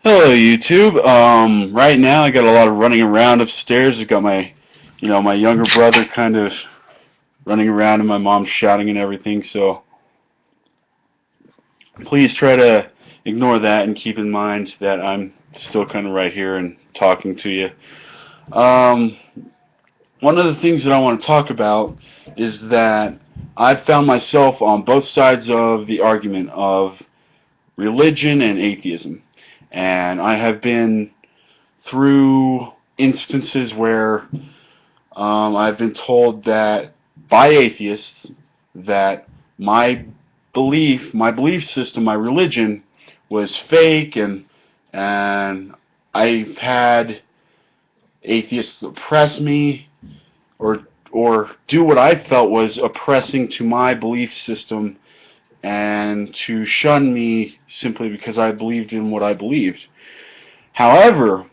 Hello, YouTube. Right now I got a lot of running around upstairs. I've got my younger brother kind of running around and my mom shouting and everything. So please try to ignore that and keep in mind that I'm still kind of right here and talking to you. Um, One of the things that I want to talk about is that I've found myself on both sides of the argument of religion and atheism, and I have been through instances where I've been told that by atheists that my my belief system, my religion was fake, and I've had atheists oppress me or do what I felt was oppressing to my belief system and to shun me simply because I believed in what I believed. However,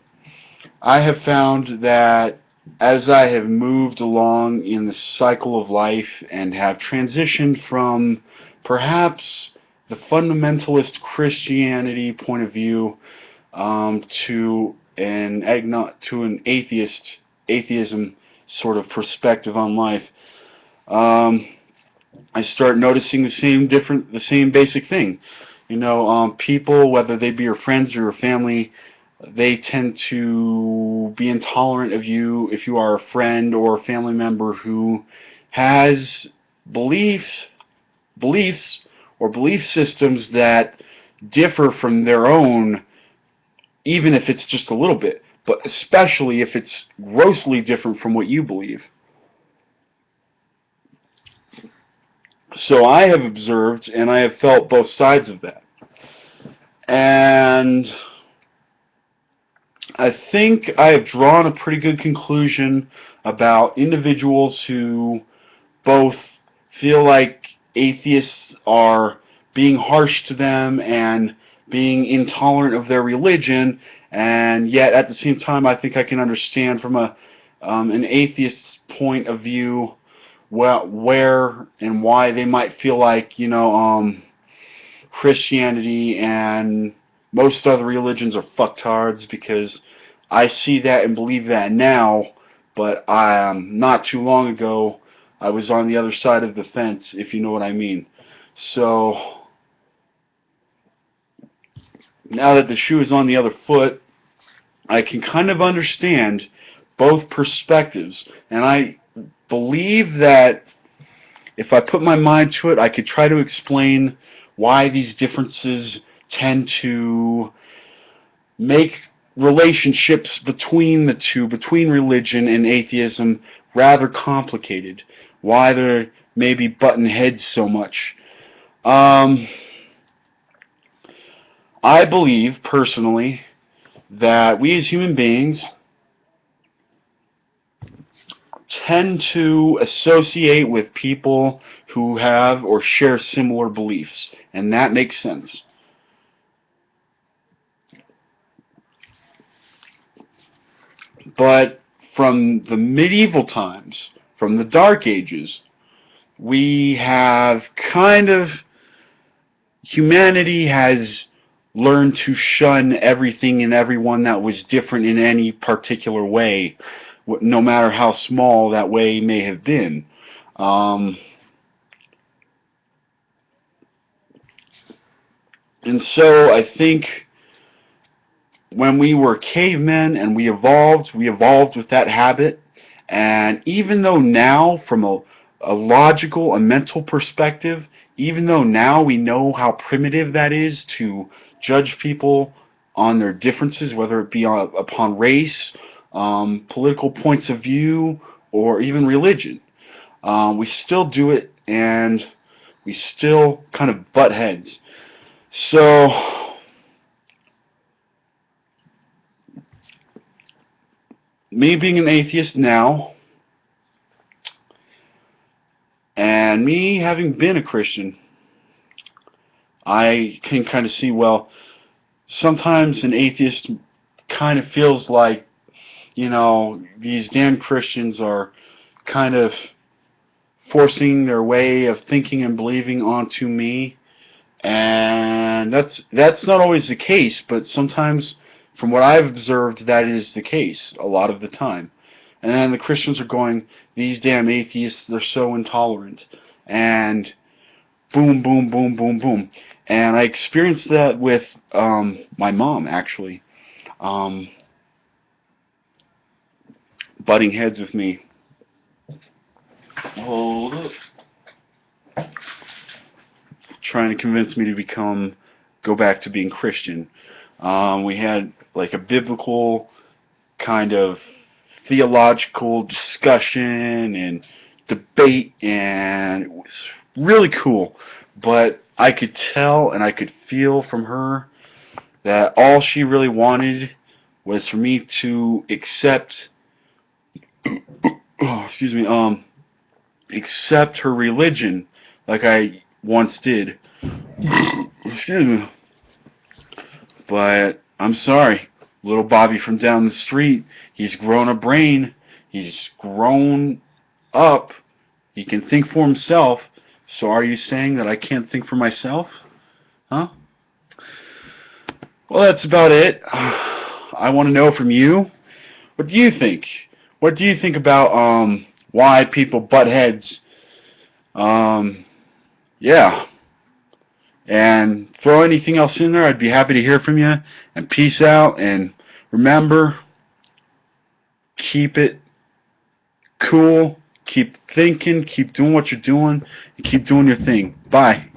I have found that as I have moved along in the cycle of life and have transitioned from perhaps the fundamentalist Christianity point of view to an atheism sort of perspective on life, um, I start noticing the same basic thing. People, whether they be your friends or your family, they tend to be intolerant of you if you are a friend or a family member who has beliefs, beliefs or belief systems that differ from their own, even if it's just a little bit, but especially if it's grossly different from what you believe. So I have observed and I have felt both sides of that. And I think I have drawn a pretty good conclusion about individuals who both feel like atheists are being harsh to them and being intolerant of their religion, and yet at the same time, I think I can understand from an atheist's point of view where and why they might feel like Christianity and most other religions are fucktards, because I see that and believe that now, but not too long ago I was on the other side of the fence, if you know what I mean. So now that the shoe is on the other foot, I can kind of understand both perspectives, and I believe that if I put my mind to it, I could try to explain why these differences tend to make relationships between the two, between religion and atheism, rather complicated. Why they're maybe button heads so much. Um, I believe, personally, that we as human beings tend to associate with people who have or share similar beliefs, and that makes sense. But from the medieval times, from the Dark Ages, we have humanity has learned to shun everything and everyone that was different in any particular way, no matter how small that way may have been. Um, and so I think when we were cavemen and we evolved with that habit. And even though now, from a logical, a mental perspective, even though now we know how primitive that is to judge people on their differences, whether it be upon race, political points of view, or even religion, we still do it, and we still kind of butt heads. So me being an atheist now, and me having been a Christian, I can kind of see, well, sometimes an atheist kind of feels like, these damn Christians are kind of forcing their way of thinking and believing onto me. And that's not always the case, but sometimes From what I've observed, that is the case a lot of the time. And then the Christians are going, these damn atheists, they're so intolerant. And boom, boom, boom, boom, boom. And I experienced that with my mom, actually, um, butting heads with me. Hold up. Trying to convince me to go back to being Christian. We had like a biblical kind of theological discussion and debate, and it was really cool. But I could tell and I could feel from her that all she really wanted was for me to accept, oh, excuse me, accept her religion like I once did. Excuse me. But I'm sorry, little Bobby from down the street, he's grown a brain. He's grown up. He can think for himself. So are you saying that I can't think for myself? Huh? Well, that's about it. I want to know from you. What do you think? What do you think about why people butt heads? Um, yeah. And throw anything else in there. I'd be happy to hear from you. And peace out. And remember, keep it cool. Keep thinking. Keep doing what you're doing. And keep doing your thing. Bye.